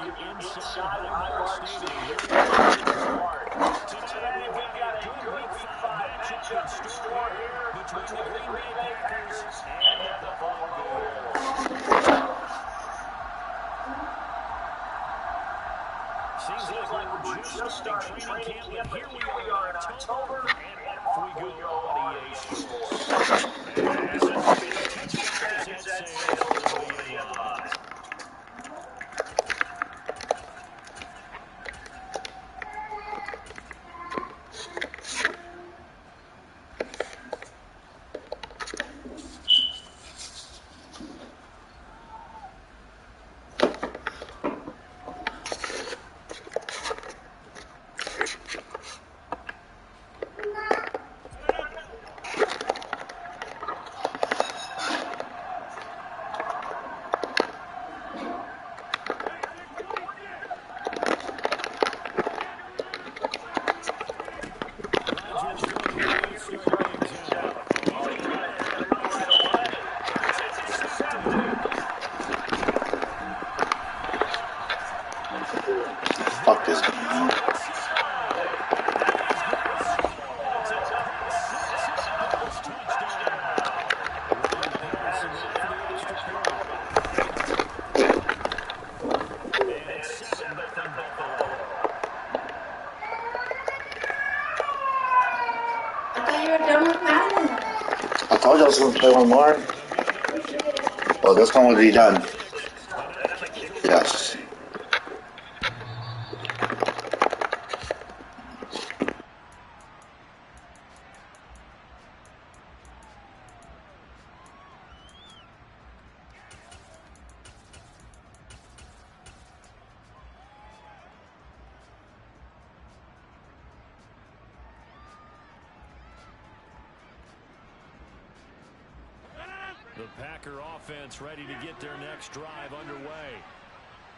you inside Highmark Stadium. Today we've got a good Week 5 matchup in store here between the Green Bay Packers and the Buffalo Bills. Seems like we're just starting training camp, but here we are in October, and off we go on EA Sports. And touchdown is at sail over the end line. Fuck this game. I told you I was going to play one more. Well, this one will be done. Yes. The Packer offense ready to get their next drive underway.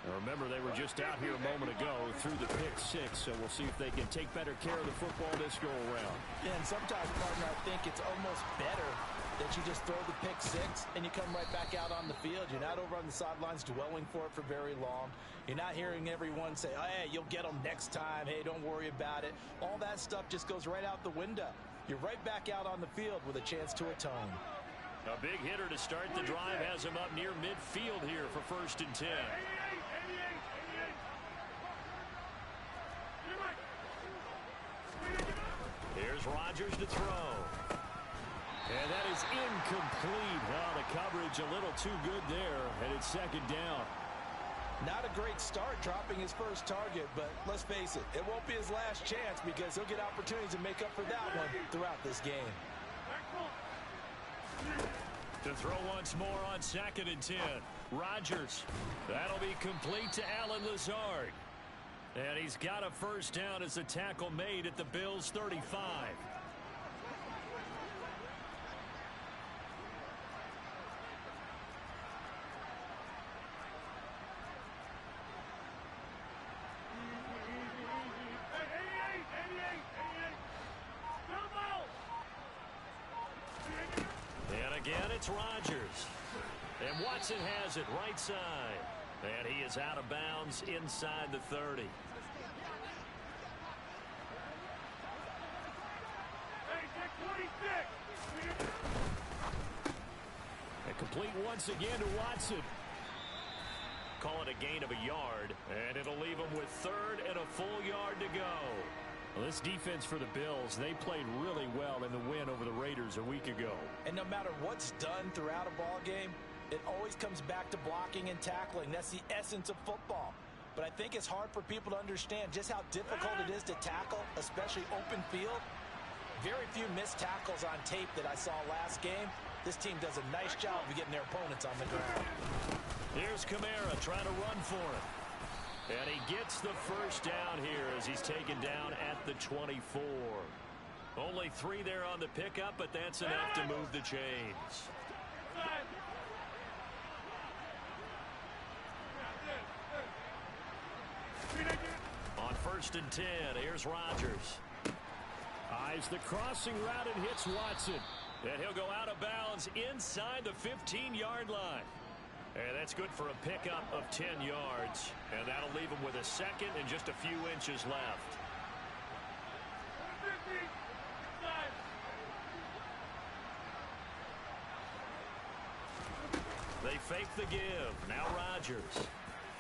Now remember, they were just out here a moment ago through the pick six, so we'll see if they can take better care of the football this go-around. Yeah, and sometimes, partner, I think it's almost better that you just throw the pick six and you come right back out on the field. You're not over on the sidelines dwelling for it for very long. You're not hearing everyone say, oh, hey, you'll get them next time. Hey, don't worry about it. All that stuff just goes right out the window. You're right back out on the field with a chance to atone. A big hitter to start the drive has him up near midfield here for 1st and 10. Here's Rodgers to throw. And that is incomplete. Well, the coverage a little too good there, and it's 2nd down. Not a great start dropping his first target, but let's face it, it won't be his last chance because he'll get opportunities to make up for that one throughout this game. To throw once more on 2nd and 10. Rodgers. That'll be complete to Allen Lazard. And he's got a 1st down as a tackle made at the Bills' 35. Again, it's Rodgers. And Watson has it right side. And he is out of bounds inside the 30. And complete once again to Watson. Call it a gain of a yard. And it'll leave him with 3rd and a full yard to go. Well, this defense for the Bills, they played really well in the win over the Raiders a week ago. And no matter what's done throughout a ball game, it always comes back to blocking and tackling. That's the essence of football. But I think it's hard for people to understand just how difficult it is to tackle, especially open field. Very few missed tackles on tape that I saw last game. This team does a nice job of getting their opponents on the ground. Here's Kamara trying to run for it. And he gets the 1st down here as he's taken down at the 24. Only 3 there on the pickup, but that's enough to move the chains. On 1st and 10, here's Rodgers. Eyes the crossing route and hits Watson. And he'll go out of bounds inside the 15-yard line. And that's good for a pickup of 10 yards. And that'll leave him with a second and just a few inches left. They fake the give. Now Rodgers.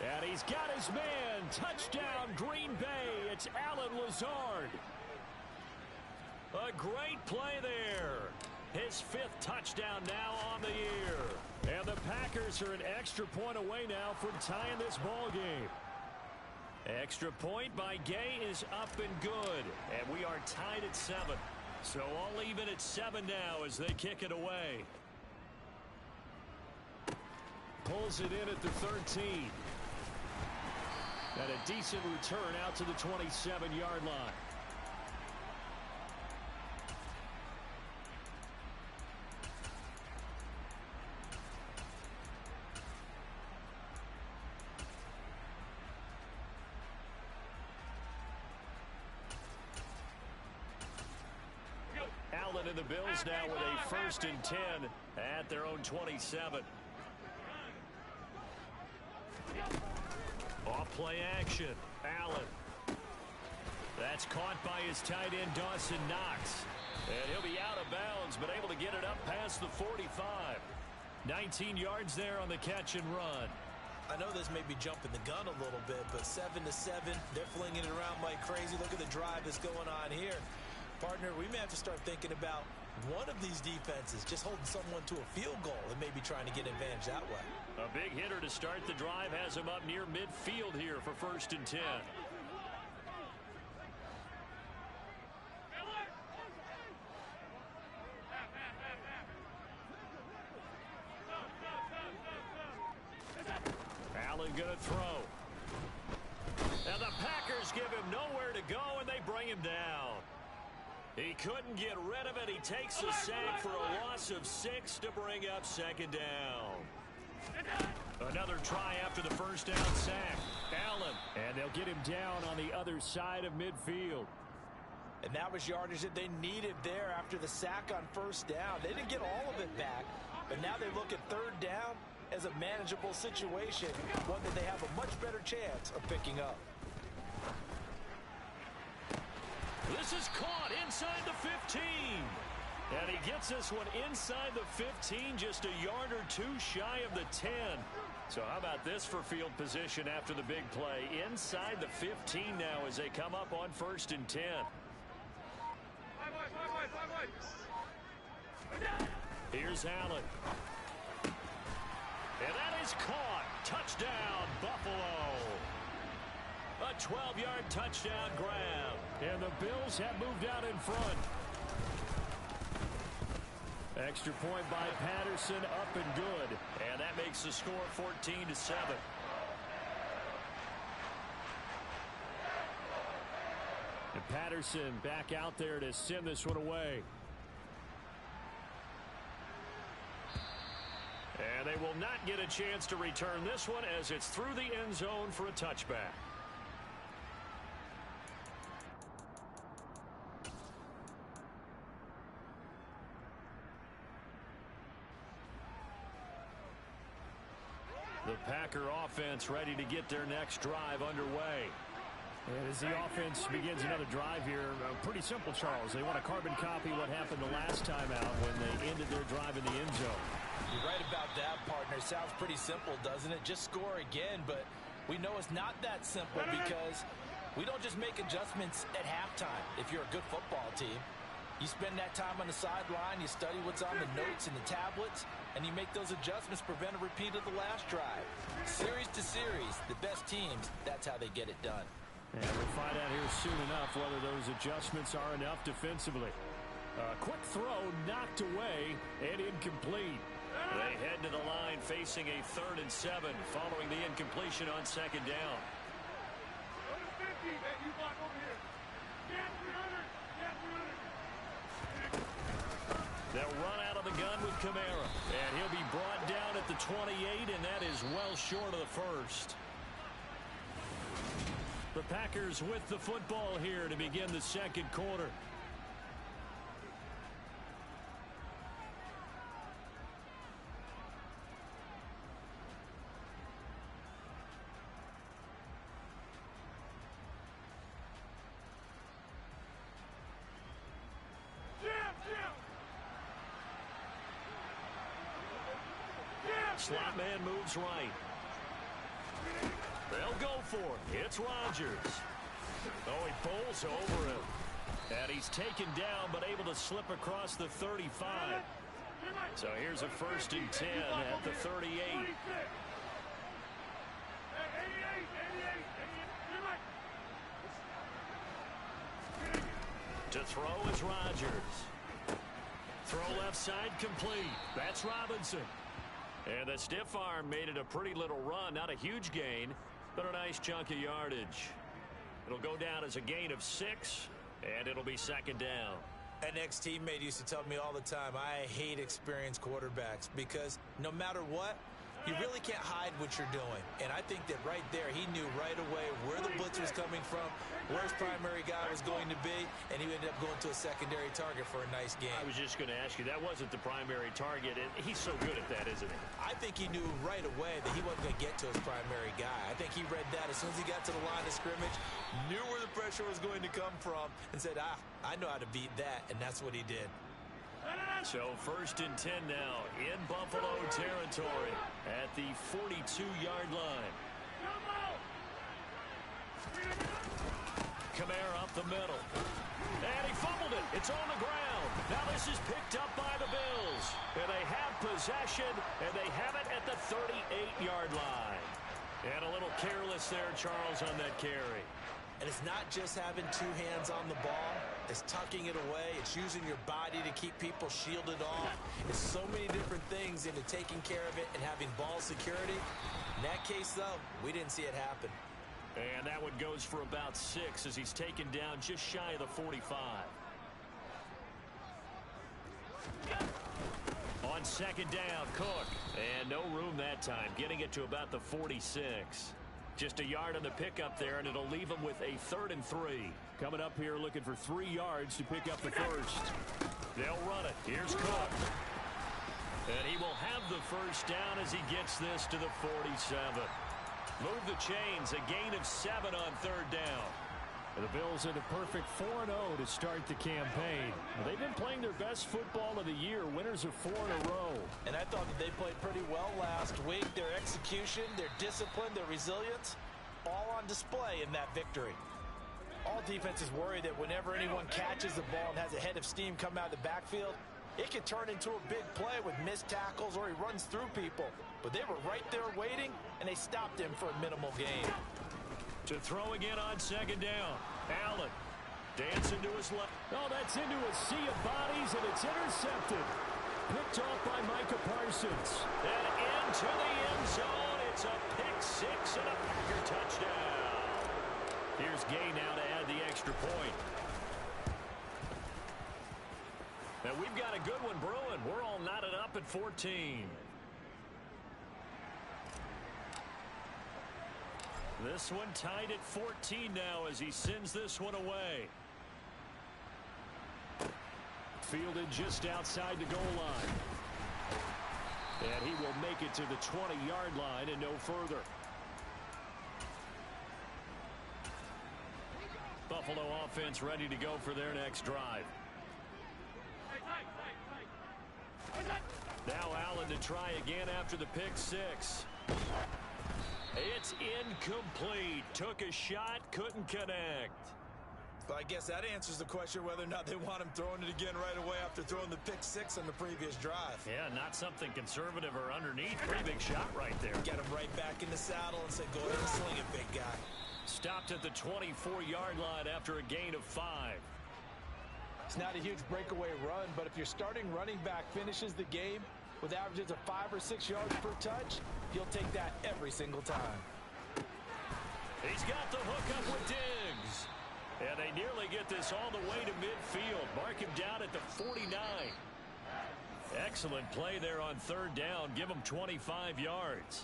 And he's got his man. Touchdown, Green Bay. It's Allen Lazard. A great play there. His 5th touchdown now on the year. And the Packers are an extra point away now from tying this ball game. Extra point by Gay is up and good. And we are tied at 7. So all even at 7 now as they kick it away. Pulls it in at the 13. And a decent return out to the 27-yard line. Allen and the Bills now with a 1st and 10 at their own 27. Off play action. Allen. That's caught by his tight end, Dawson Knox. And he'll be out of bounds, but able to get it up past the 45. 19 yards there on the catch and run. I know this may be jumping the gun a little bit, but 7-7, they're flinging it around like crazy. Look at the drive that's going on here. Partner, we may have to start thinking about one of these defenses just holding someone to a field goal and maybe trying to get advantage that way. A big hitter to start the drive has him up near midfield here for 1st and 10. Allen gonna throw. And the Packers give him nowhere to go, and they bring him down. He couldn't get rid of it. He takes a sack for a loss of 6 to bring up 2nd down. Another try after the 1st down sack. Allen. And they'll get him down on the other side of midfield. And that was yardage that they needed there after the sack on 1st down. They didn't get all of it back, but now they look at 3rd down as a manageable situation, one that they have a much better chance of picking up. This is caught inside the 15. And he gets this one inside the 15, just a yard or 2 shy of the 10. So how about this for field position after the big play? Inside the 15 now as they come up on 1st and 10. Here's Allen. And that is caught. Touchdown, Buffalo. A 12-yard touchdown grab. And the Bills have moved out in front. Extra point by Patterson, up and good. And that makes the score 14-7. And Patterson back out there to send this one away. And they will not get a chance to return this one as it's through the end zone for a touchback. The Packer offense ready to get their next drive underway. And as the offense begins another drive here, pretty simple, Charles. They want to carbon copy what happened the last time out when they ended their drive in the end zone. You're right about that, partner. Sounds pretty simple, doesn't it? Just score again, but we know it's not that simple because we don't just make adjustments at halftime if you're a good football team. You spend that time on the sideline, you study what's on the notes and the tablets, and you make those adjustments, prevent a repeat of the last drive. Series to series, the best teams, that's how they get it done. And we'll find out here soon enough whether those adjustments are enough defensively. Quick throw knocked away and incomplete. They head to the line facing a 3rd and 7 following the incompletion on 2nd down. They'll run out of the gun with Kamara. And he'll be brought down at the 28, and that is well short of the 1st. The Packers with the football here to begin the 2nd quarter. Slot man moves right. They'll go for it. It's Rodgers. Oh, he pulls over him. And he's taken down, but able to slip across the 35. So here's a 1st and 10 at the 38. To throw is Rodgers. Throw left side complete. That's Robinson. And the stiff arm made it a pretty little run. Not a huge gain, but a nice chunk of yardage. It'll go down as a gain of 6, and it'll be 2nd down. An ex-teammate used to tell me all the time, I hate experienced quarterbacks because no matter what, you really can't hide what you're doing. And I think that right there, he knew right away where the blitz was coming from, where his primary guy was going to be, and he ended up going to a secondary target for a nice game. I was just going to ask you, that wasn't the primary target, and he's so good at that, isn't he? I think he knew right away that he wasn't going to get to his primary guy. I think he read that as soon as he got to the line of scrimmage, knew where the pressure was going to come from, and said, I know how to beat that, and that's what he did. So 1st and 10 now in Buffalo territory at the 42-yard line. Kamara up the middle. And he fumbled it. It's on the ground. Now this is picked up by the Bills. And they have possession, and they have it at the 38-yard line. And a little careless there, Charles, on that carry. And it's not just having 2 hands on the ball. It's tucking it away. It's using your body to keep people shielded off. It's so many different things into taking care of it and having ball security. In that case, though, we didn't see it happen. And that one goes for about 6 as he's taken down just shy of the 45. On 2nd down, Cook. And no room that time, getting it to about the 46. Just a yard on the pickup there, and it'll leave him with a 3rd and 3. Coming up here looking for 3 yards to pick up the first. They'll run it. Here's Cook. And he will have the 1st down as he gets this to the 47. Move the chains. A gain of 7 on 3rd down. The Bills in a perfect 4-0 to start the campaign. They've been playing their best football of the year, winners of 4 in a row. And I thought that they played pretty well last week. Their execution, their discipline, their resilience, all on display in that victory. All defenses worry that whenever anyone catches the ball and has a head of steam come out of the backfield, it can turn into a big play with missed tackles or he runs through people. But they were right there waiting, and they stopped him for a minimal gain. To throw again on 2nd down. Allen dancing to his left. Oh, that's into a sea of bodies, and it's intercepted. Picked off by Micah Parsons. And into the end zone. It's a pick 6 and a Packer touchdown. Here's Gay now to add the extra point. Now we've got a good one brewing. We're all knotted up at 14. This one tied at 14 now as he sends this one away. Fielded just outside the goal line. And he will make it to the 20-yard line and no further. Buffalo offense ready to go for their next drive. Now Allen to try again after the pick 6. It's incomplete. Took a shot, couldn't connect. But I guess that answers the question whether or not they want him throwing it again right away after throwing the pick 6 on the previous drive. Yeah, not something conservative or underneath. Pretty big shot right there. Get him right back in the saddle and say, go ahead and sling it, big guy. Stopped at the 24-yard line after a gain of 5. It's not a huge breakaway run, but if your starting running back finishes the game with averages of 5 or 6 yards per touch, you'll take that every single time. He's got the hook up with Diggs. And they nearly get this all the way to midfield. Mark him down at the 49. Excellent play there on 3rd down. Give him 25 yards.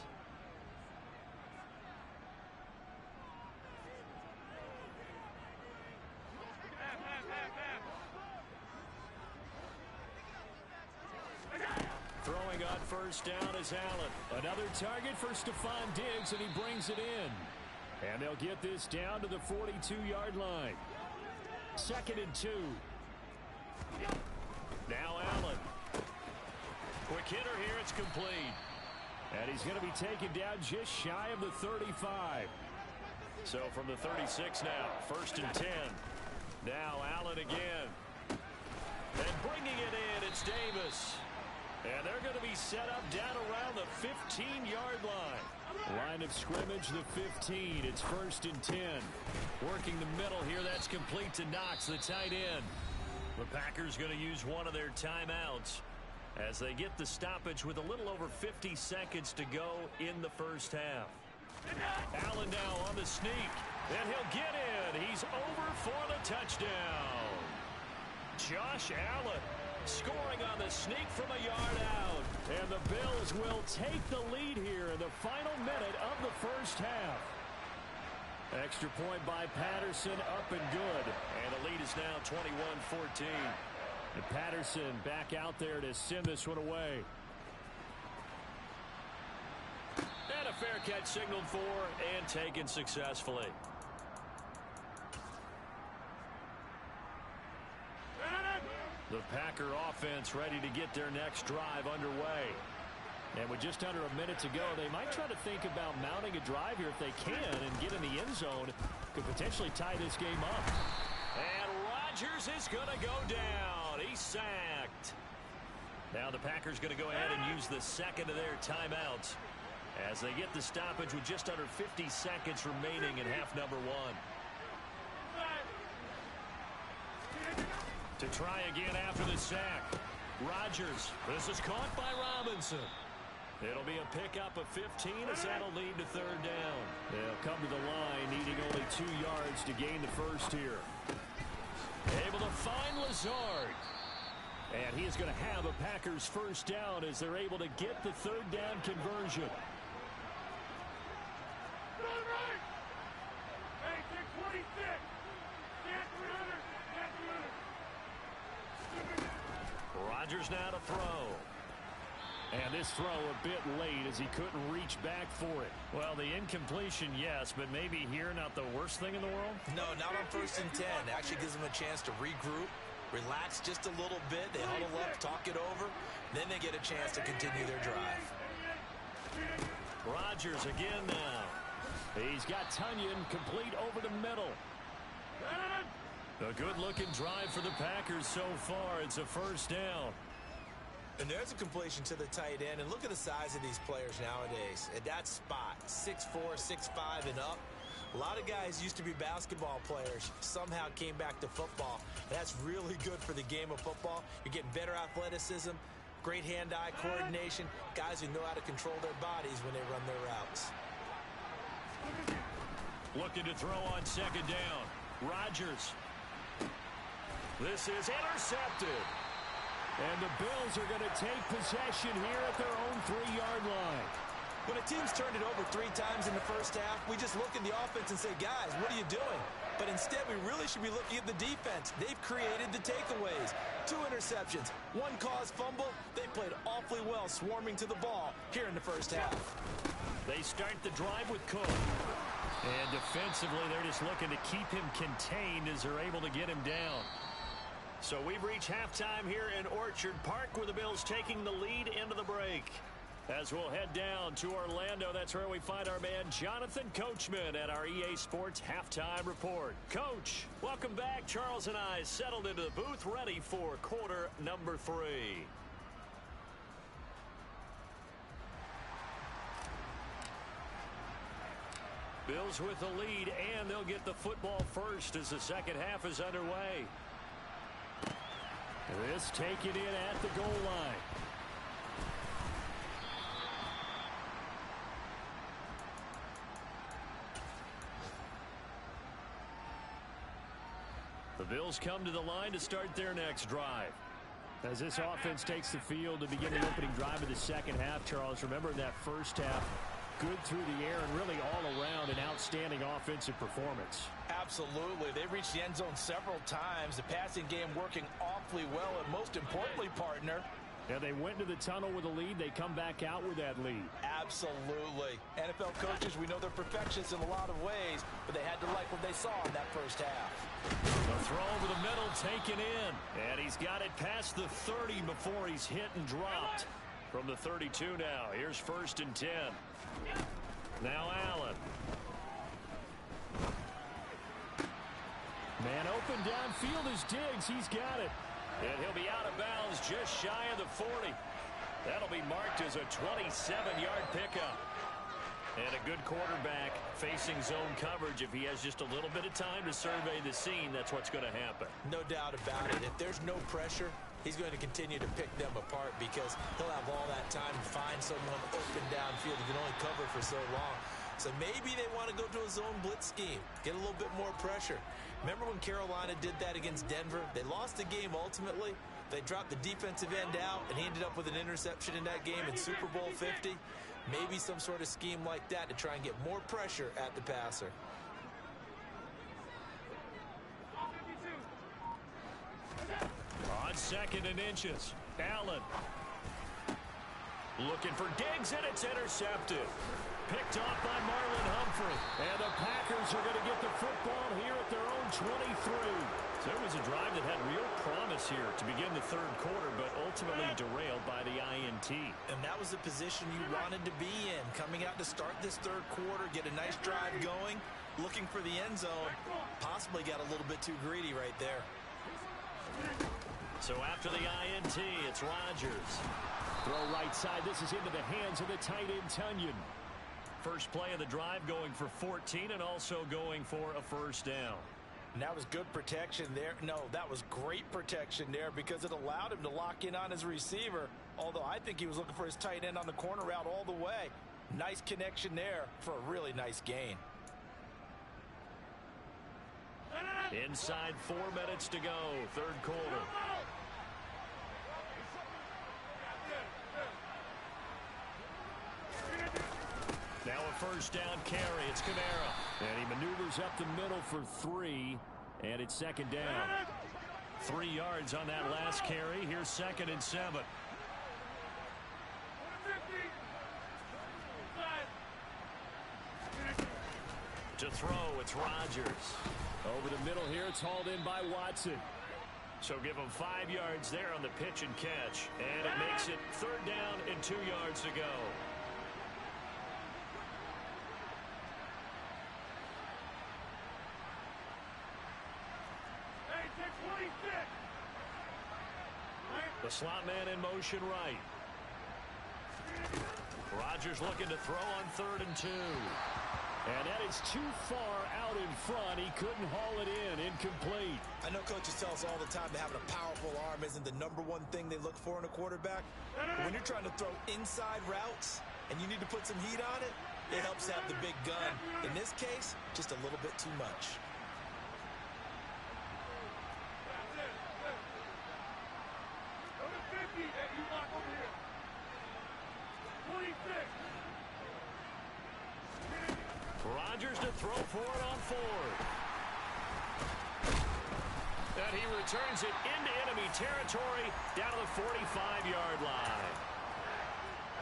Throwing on 1st down is Allen. Another target for Stephon Diggs, and he brings it in. And they'll get this down to the 42-yard line. 2nd and 2. Now Allen. Quick hitter here. It's complete. And he's going to be taken down just shy of the 35. So from the 36 now, 1st and 10. Now Allen again. And bringing it in, it's Davis. And they're going to be set up down around the 15-yard line. Line of scrimmage, the 15. It's 1st and 10. Working the middle here, that's complete to Knox, the tight end. The Packers going to use one of their timeouts as they get the stoppage with a little over 50 seconds to go in the first half. Allen now on the sneak, and he'll get in. He's over for the touchdown. Josh Allen scoring on the sneak from a yard out. And the Bills will take the lead here in the final minute of the first half. Extra point by Patterson, up and good. And the lead is now 21-14. And Patterson back out there to send this one away. And a fair catch signaled for and taken successfully. The Packer offense ready to get their next drive underway. And with just under a minute to go, they might try to think about mounting a drive here if they can and get in the end zone. Could potentially tie this game up. And Rodgers is going to go down. He's sacked. Now the Packers going to go ahead and use the second of their timeouts as they get the stoppage with just under 50 seconds remaining in half number 1. To try again after the sack. Rodgers. This is caught by Robinson. It'll be a pickup of 15 as that'll lead to 3rd down. They'll come to the line needing only 2 yards to gain the first here. Able to find Lazard. And he is going to have a Packers first down as they're able to get the 3rd down conversion. Rodgers now to throw. And this throw a bit late as he couldn't reach back for it. Well, the incompletion, yes, but maybe here not the worst thing in the world? No, not on 1st and 10. Actually gives them a chance to regroup, relax just a little bit. They huddle up, talk it over. Then they get a chance to continue their drive. Rodgers again now. He's got Tunyon complete over the middle. A good-looking drive for the Packers so far. It's a 1st down. And there's a completion to the tight end. And look at the size of these players nowadays. At that spot, 6'4", 6'5", and up. A lot of guys used to be basketball players, somehow came back to football. And that's really good for the game of football. You're getting better athleticism, great hand-eye coordination, guys who know how to control their bodies when they run their routes. Looking to throw on 2nd down. Rodgers. This is intercepted. And the Bills are going to take possession here at their own 3-yard line. When a team's turned it over 3 times in the first half, we just look at the offense and say, guys, what are you doing? But instead, we really should be looking at the defense. They've created the takeaways. 2 interceptions, 1 caused fumble. They played awfully well swarming to the ball here in the first half. They start the drive with Cook. And defensively, they're just looking to keep him contained as they're able to get him down. So we've reached halftime here in Orchard Park with the Bills taking the lead into the break. As we'll head down to Orlando, that's where we find our man Jonathan Coachman at our EA Sports Halftime Report. Coach, welcome back. Charles and I settled into the booth ready for quarter number 3. Bills with the lead, and they'll get the football first as the second half is underway. This taken in at the goal line. The Bills come to the line to start their next drive. As this offense takes the field to begin the opening drive of the second half, Charles, remember in that first half, good through the air and really all around an outstanding offensive performance. Absolutely. They reached the end zone several times. The passing game working awfully well, and most importantly, partner, Yeah, they went to the tunnel with a lead. They come back out with that lead. Absolutely. NFL coaches, we know they're perfectionists in a lot of ways, but they had to like what they saw in that first half. The throw over the middle taken in, and he's got it past the 30 before he's hit and dropped. From the 32 now, here's 1st and 10. Now Allen. Man open downfield is Diggs. He's got it. And he'll be out of bounds just shy of the 40. That'll be marked as a 27-yard pickup. And a good quarterback facing zone coverage. If he has just a little bit of time to survey the scene, that's what's going to happen. No doubt about it. If there's no pressure, he's going to continue to pick them apart because he'll have all that time to find someone open downfield. He can only cover for so long. So maybe they want to go to a zone blitz scheme, get a little bit more pressure. Remember when Carolina did that against Denver? They lost the game ultimately. They dropped the defensive end out, and he ended up with an interception in that game in Super Bowl 50. Maybe some sort of scheme like that to try and get more pressure at the passer. On 2nd and inches, Allen. Looking for Diggs, and it's intercepted. Picked off by Marlon Humphrey. And the Packers are going to get the football here at their own 23. So it was a drive that had real promise here to begin the 3rd quarter, but ultimately derailed by the INT. And that was the position you wanted to be in. Coming out to start this 3rd quarter, get a nice drive going, looking for the end zone. Possibly got a little bit too greedy right there. So after the INT, it's Rodgers. Throw right side. This is into the hands of the tight end, Tunyon. First play of the drive going for 14 and also going for a 1st down. And that was good protection there. No, that was great protection there because it allowed him to lock in on his receiver. Although I think he was looking for his tight end on the corner route all the way. Nice connection there for a really nice gain. Inside 4 minutes to go, 3rd quarter. Now a 1st down carry. It's Kamara. And he maneuvers up the middle for 3. And it's 2nd down. 3 yards on that last carry. Here's 2nd and 7. To throw, it's Rodgers. Over the middle here, it's hauled in by Watson. So give him 5 yards there on the pitch and catch. And it makes it 3rd down and 2 yards to go. The slot man in motion right. Rodgers looking to throw on 3rd and 2. And that is too far out in front. He couldn't haul it in. Incomplete. I know coaches tell us all the time that having a powerful arm isn't the #1 thing they look for in a quarterback. But when you're trying to throw inside routes and you need to put some heat on it, it helps have the big gun. In this case, just a little bit too much. Rodgers to throw for it on 4th. And he returns it into enemy territory down to the 45-yard line.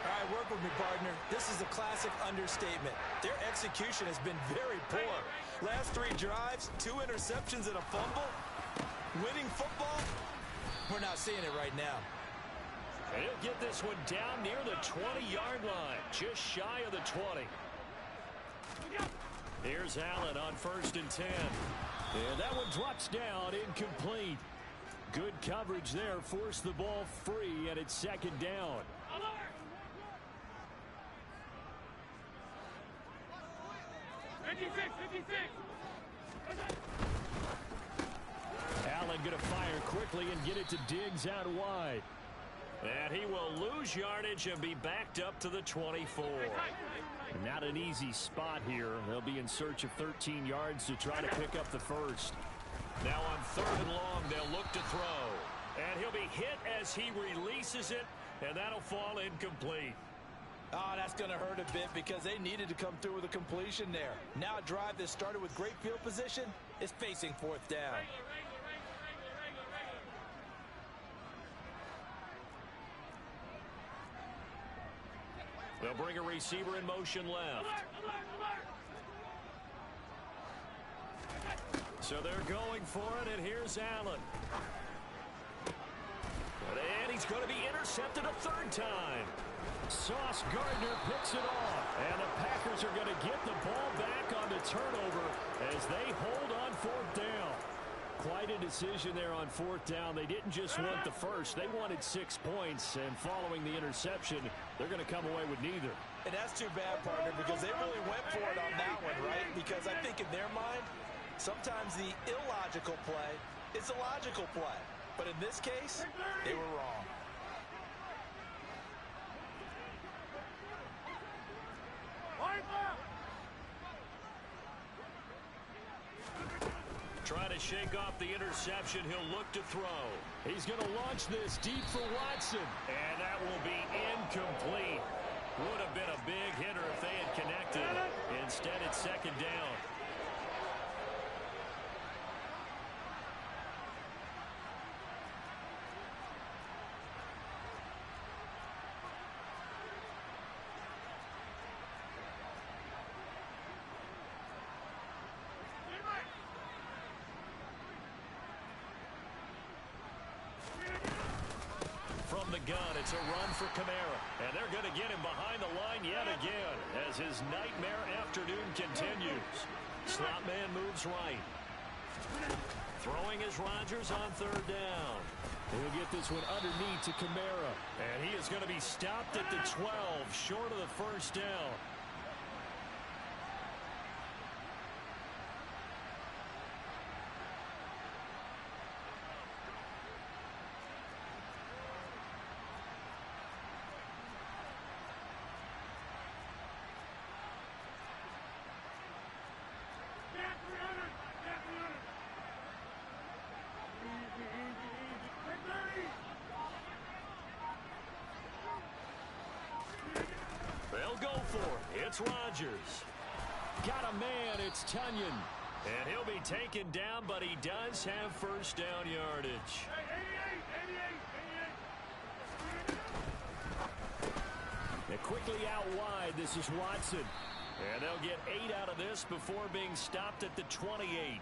All right, work with me, partner. This is a classic understatement. Their execution has been very poor. Last 3 drives, 2 interceptions and a fumble. Winning football? We're not seeing it right now. And he'll get this one down near the 20-yard line, just shy of the 20. Here's Allen on 1st and 10. And that one drops down, incomplete. Good coverage there, forced the ball free, and it's 2nd down. Allen going to fire quickly and get it to Diggs out wide. And he will lose yardage and be backed up to the 24. Not an easy spot here. They'll be in search of 13 yards to try to pick up the 1st. Now on 3rd and long, they'll look to throw. And he'll be hit as he releases it, and that'll fall incomplete. Oh, that's going to hurt a bit because they needed to come through with a completion there. Now a drive that started with great field position is facing 4th down. They'll bring a receiver in motion left. So they're going for it, and here's Allen. And he's going to be intercepted a third time. Sauce Gardner picks it off. And the Packers are going to get the ball back on the turnover as they hold on fourth down. Quite a decision there on fourth down. They didn't just want the first. They wanted 6 points. And following the interception, they're going to come away with neither. And that's too bad, partner, because they really went for it on that one, right? Because I think in their mind, sometimes the illogical play is a logical play. But in this case, they were wrong. Trying to shake off the interception. He'll look to throw. He's going to launch this deep for Watson. And that will be incomplete. Would have been a big hitter if they had connected. Instead, it's second down. From the gun, it's a run for Kamara. And they're going to get him behind the line yet again as his nightmare afternoon continues. Slot man moves right. Throwing is Rodgers on third down. He'll get this one underneath to Kamara. And he is going to be stopped at the 12, short of the first down. They'll go for it. It's Rodgers. Got a man. It's Tunyon. And he'll be taken down, but he does have first down yardage. And quickly out wide, this is Watson. And they'll get 8 out of this before being stopped at the 28.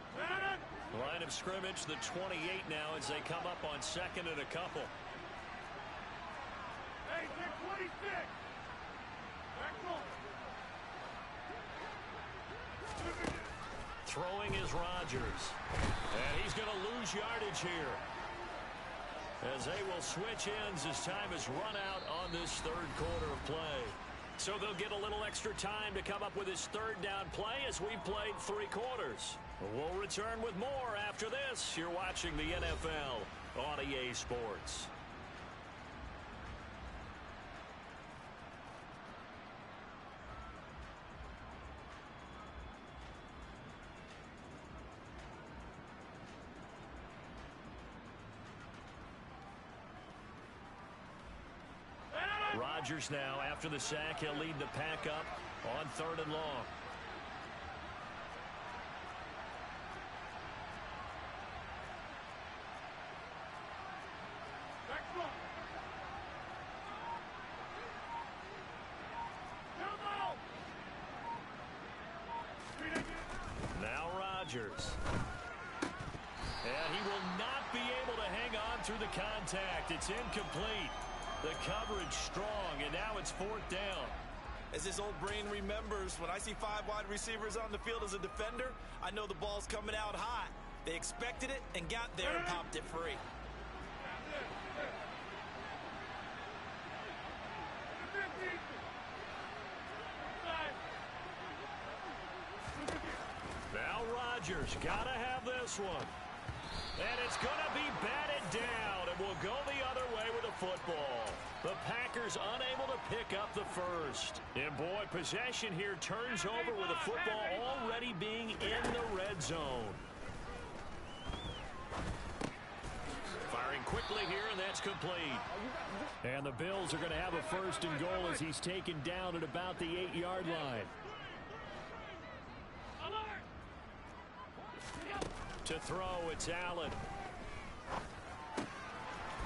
Line of scrimmage, the 28 now as they come up on second and a couple. Hey, they're 26. Throwing is Rodgers. And he's going to lose yardage here, as they will switch ends as time is run out on this third quarter of play. So they'll get a little extra time to come up with his third down play as we played 3 quarters. We'll return with more after this. You're watching the NFL on EA Sports. Rodgers now, after the sack, he'll lead the pack up on third and long. Now Rodgers. And he will not be able to hang on through the contact. It's incomplete. The coverage strong, and now it's fourth down. As this old brain remembers, when I see 5 wide receivers on the field as a defender, I know the ball's coming out hot. They expected it and got there and popped it free. Now Rodgers, gotta have this one. And it's gonna be batted down, and will go the other way with the football. The Packers unable to pick up the first. And boy, possession here turns over with the football already being in the red zone. Firing quickly here, and that's complete. And the Bills are going to have a first and goal as he's taken down at about the 8-yard line. To throw, it's Allen.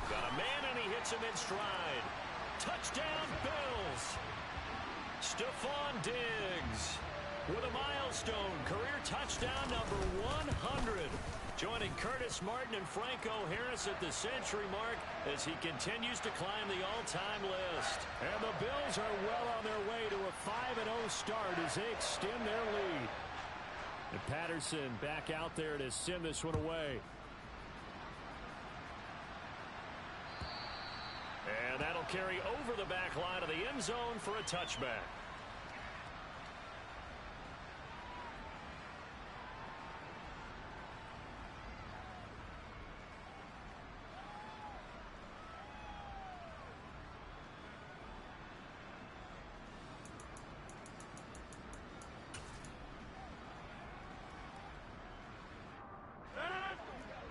Got a man, and he hits him in stride. Touchdown, Bills. Stephon Diggs. with a milestone career touchdown number 100. Joining Curtis Martin and Franco Harris at the century mark as he continues to climb the all-time list. And the Bills are well on their way to a 5-0 start as they extend their lead. And Patterson back out there to send this one away. And that'll carry over the back line of the end zone for a touchback.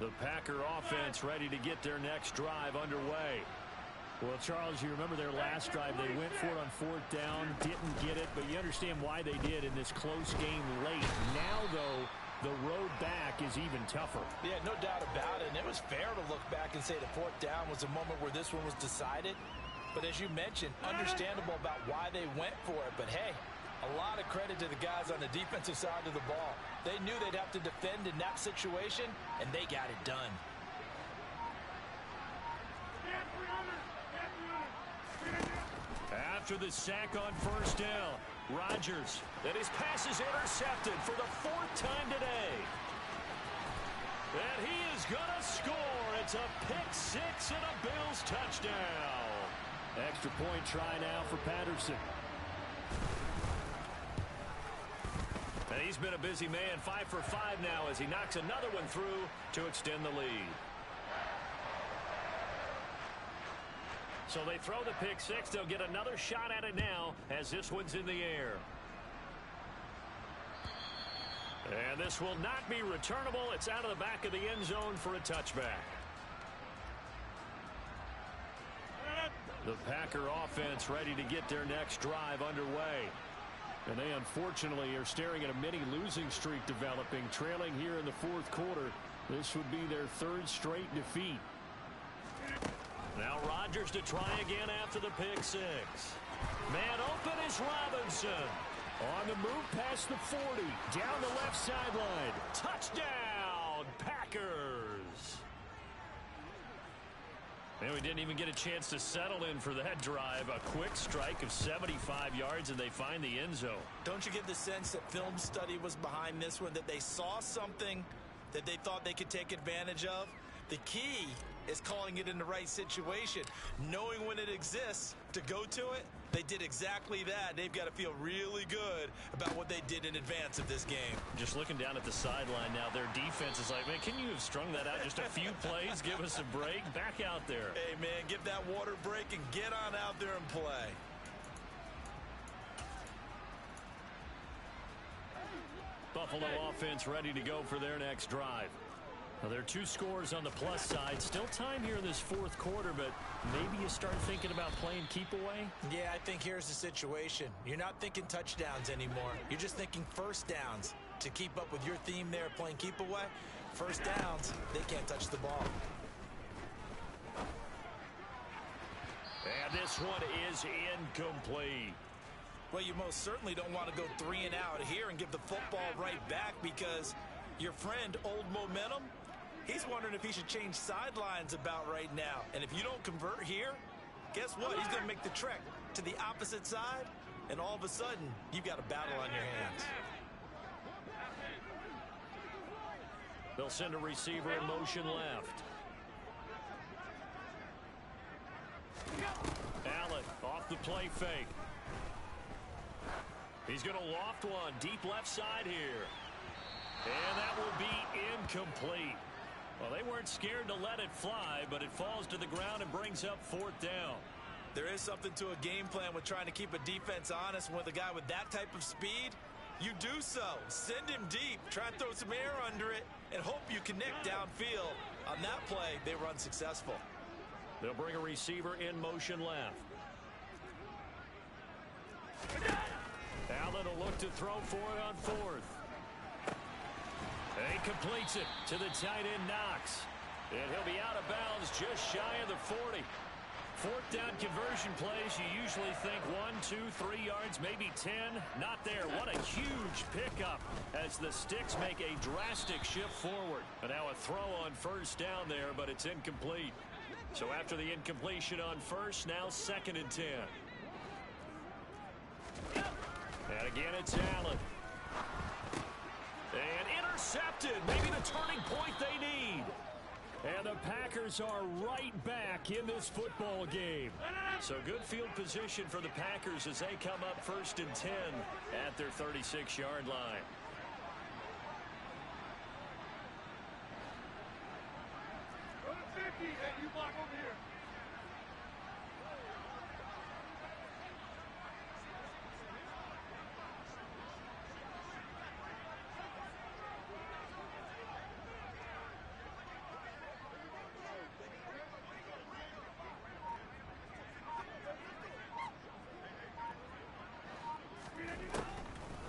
The Packer offense ready to get their next drive underway. Well, Charles, you remember their last drive. They went for it on 4th down, didn't get it, but you understand why they did in this close game late. Now, though, the road back is even tougher. Yeah, no doubt about it. And it was fair to look back and say the 4th down was a moment where this one was decided. But as you mentioned, understandable about why they went for it. But, hey, a lot of credit to the guys on the defensive side of the ball. They knew they'd have to defend in that situation, and they got it done. After the sack on 1st down, Rodgers, and his pass is intercepted for the 4th time today. And he is going to score. It's a pick-6 and a Bills touchdown. Extra point try now for Patterson. And he's been a busy man, 5 for 5 now as he knocks another one through to extend the lead. So they throw the pick-6. They'll get another shot at it now as this one's in the air. And this will not be returnable. It's out of the back of the end zone for a touchback. The Packer offense ready to get their next drive underway. And they unfortunately are staring at a mini losing streak developing, trailing here in the 4th quarter. This would be their 3rd straight defeat. Now Rodgers to try again after the pick-6. Man open is Robinson. On the move past the 40. Down the left sideline. Touchdown, Packers. And we didn't even get a chance to settle in for that drive. A quick strike of 75 yards, and they find the end zone. Don't you get the sense that film study was behind this one, that they saw something that they thought they could take advantage of? The key is calling it in the right situation, knowing when it exists to go to it. They did exactly that. They've got to feel really good about what they did in advance of this game. Just looking down at the sideline now, their defense is like, man, can you have strung that out just a few plays? Give us a break. Back out there. Hey, man, give that water break and get on out there and play. Buffalo offense ready to go for their next drive. Well, there are 2 scores on the plus side. Still time here in this 4th quarter, but maybe you start thinking about playing keep away? Yeah, I think here's the situation. You're not thinking touchdowns anymore. You're just thinking 1st downs. To keep up with your theme there, playing keep away, 1st downs, they can't touch the ball. And this one is incomplete. Well, you most certainly don't want to go 3 and out here and give the football right back because your friend, Old Momentum, he's wondering if he should change sidelines about right now. And if you don't convert here, guess what? He's going to make the trek to the opposite side, and all of a sudden, you've got a battle on your hands. They'll send a receiver in motion left. Allen off the play fake. He's going to loft one deep left side here. And that will be incomplete. Well, they weren't scared to let it fly, but it falls to the ground and brings up 4th down. There is something to a game plan with trying to keep a defense honest. With a guy with that type of speed, you do so. Send him deep, try and throw some air under it, and hope you connect downfield. On that play, they were unsuccessful. They'll bring a receiver in motion left. Allen will look to throw for it on 4th. And he completes it to the tight end, Knox. And he'll be out of bounds just shy of the 40. fourth down conversion plays, you usually think 1, 2, 3 yards, maybe 10. Not there. What a huge pickup as the Sticks make a drastic shift forward. And now a throw on first down there, but it's incomplete. So after the incompletion on first, now 2nd and 10. And again, it's Allen. And intercepted. Maybe the turning point they need. And the Packers are right back in this football game. So good field position for the Packers as they come up 1st and 10 at their 36-yard line.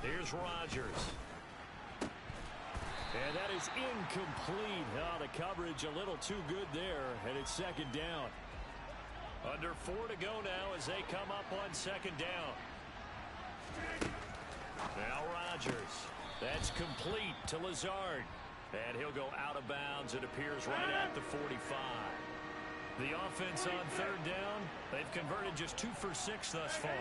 Here's Rodgers. And that is incomplete. Oh, the coverage a little too good there, and it's 2nd down. Under 4 to go now as they come up on 2nd down. Now Rodgers. That's complete to Lazard. And he'll go out of bounds. It appears right at the 45. The offense on 3rd down, they've converted just 2 for 6 thus far.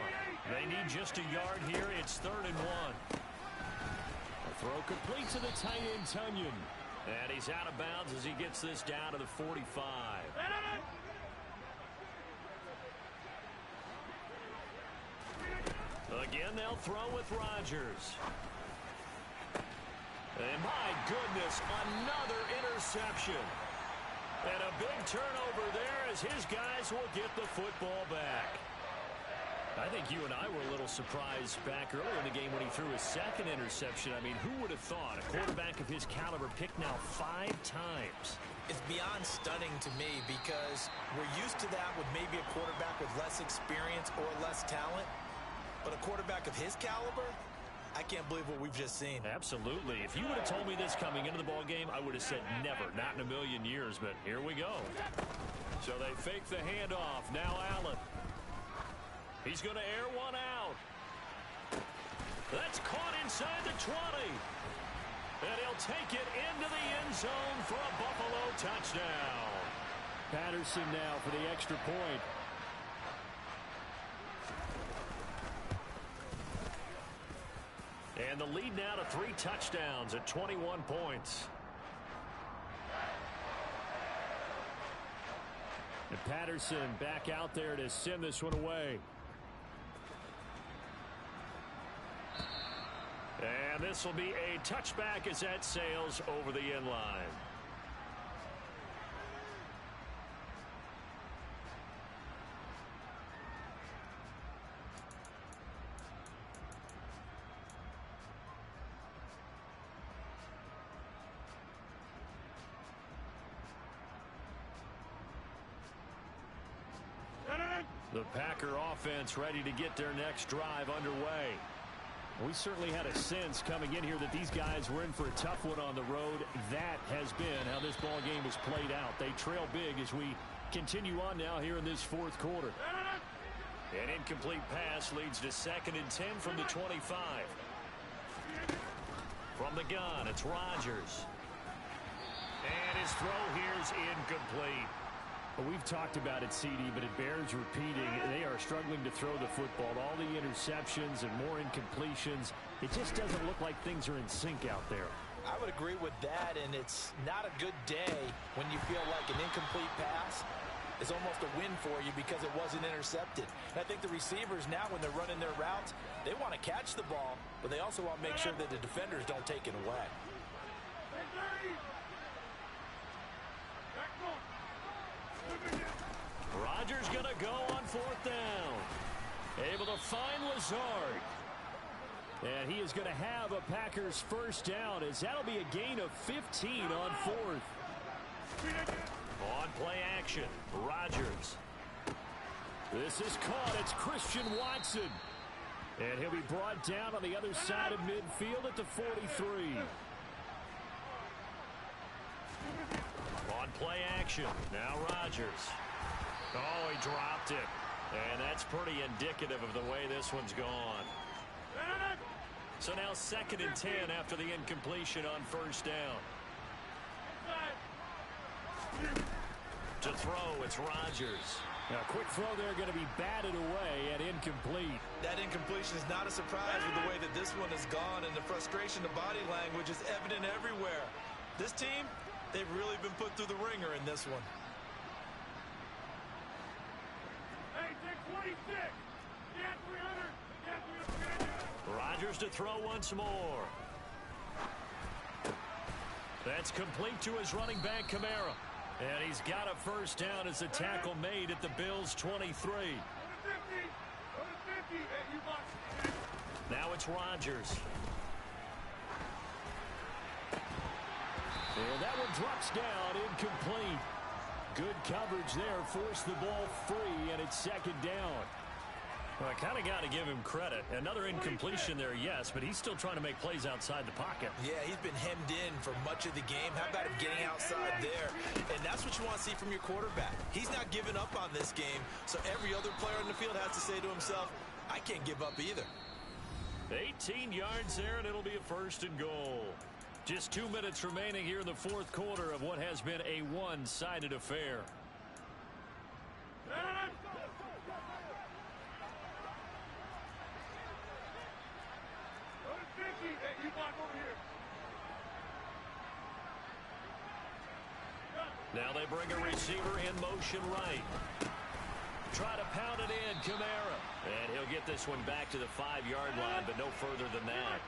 They need just a yard here. It's 3rd and 1. A throw complete to the tight end, Tunyon. And he's out of bounds as he gets this down to the 45. Again, they'll throw with Rodgers. And my goodness, another interception. And a big turnover there as his guys will get the football back. I think you and I were a little surprised back earlier in the game when he threw his 2nd interception. I mean, who would have thought a quarterback of his caliber picked now 5 times? It's beyond stunning to me because we're used to that with maybe a quarterback with less experience or less talent. But a quarterback of his caliber, I can't believe what we've just seen. Absolutely. If you would have told me this coming into the ball game, I would have said never, not in a million years. But here we go. So they fake the handoff. Now Allen. He's going to air one out. That's caught inside the 20. And he'll take it into the end zone for a Buffalo touchdown. Patterson now for the extra point. And the lead now to 3 touchdowns at 21 points. And Patterson back out there to send this one away. And this will be a touchback as that sails over the end line. The Packer offense ready to get their next drive underway. We certainly had a sense coming in here that these guys were in for a tough one on the road. That has been how this ball game has played out. They trail big as we continue on now here in this 4th quarter. An incomplete pass leads to 2nd and 10 from the 25. From the gun, it's Rodgers. And his throw here is incomplete. Well, we've talked about it, CD, but it bears repeating. They are struggling to throw the football. All the interceptions and more incompletions. It just doesn't look like things are in sync out there. I would agree with that, and it's not a good day when you feel like an incomplete pass is almost a win for you because it wasn't intercepted. And I think the receivers now, when they're running their routes, they want to catch the ball, but they also want to make sure that the defenders don't take it away. Rodgers going to go on 4th down. Able to find Lazard. And he is going to have a Packers first down as that'll be a gain of 15 on 4th. On play action, Rodgers. This is caught. It's Christian Watson. And he'll be brought down on the other side of midfield at the 43. On play action, now Rodgers. Oh, he dropped it. And that's pretty indicative of the way this one's gone. So now 2nd and 10 after the incompletion on 1st down. To throw, it's Rodgers. Now, quick throw there going to be batted away and incomplete. That incompletion is not a surprise with the way that this one has gone, and the frustration, the body language is evident everywhere. This team, they've really been put through the ringer in this one. Hey, take 26. Get 300. Get 300. Rodgers to throw once more. That's complete to his running back, Kamara. And he's got a 1st down as a tackle made at the Bills' 23. Now it's Rodgers. And that one drops down, incomplete. Good coverage there, forced the ball free, and it's 2nd down. Well, I kind of got to give him credit. Another incompletion there, yes, but he's still trying to make plays outside the pocket. Yeah, he's been hemmed in for much of the game. How about him getting outside there? And that's what you want to see from your quarterback. He's not giving up on this game, so every other player on the field has to say to himself, I can't give up either. 18 yards there, and it'll be a 1st and goal. Just 2 minutes remaining here in the 4th quarter of what has been a one-sided affair. Now they bring a receiver in motion right. Try to pound it in, Kamara. And he'll get this one back to the 5-yard line, but no further than that.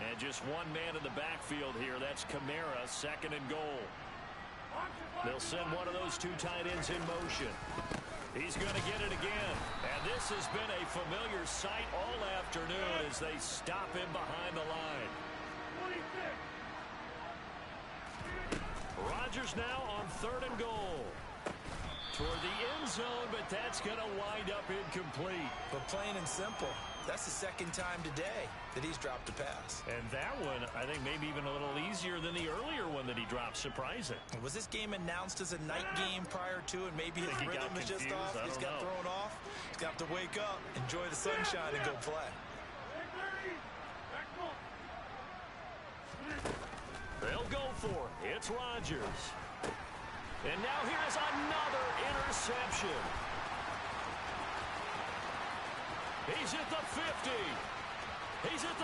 And just one man in the backfield here. That's Kamara, 2nd and goal. They'll send one of those 2 tight ends in motion. He's going to get it again. And this has been a familiar sight all afternoon as they stop him behind the line. Rodgers now on 3rd and goal. Toward the end zone, but that's going to wind up incomplete. But plain and simple, that's the 2nd time today that he's dropped a pass. And that one, I think, maybe even a little easier than the earlier one that he dropped. Surprising. Was this game announced as a night game prior to, and maybe his rhythm is just off? He's got thrown off. He's got to wake up, enjoy the sunshine, and go play. They'll go for it. It's Rodgers. And now here's another interception. He's at the 50. He's at the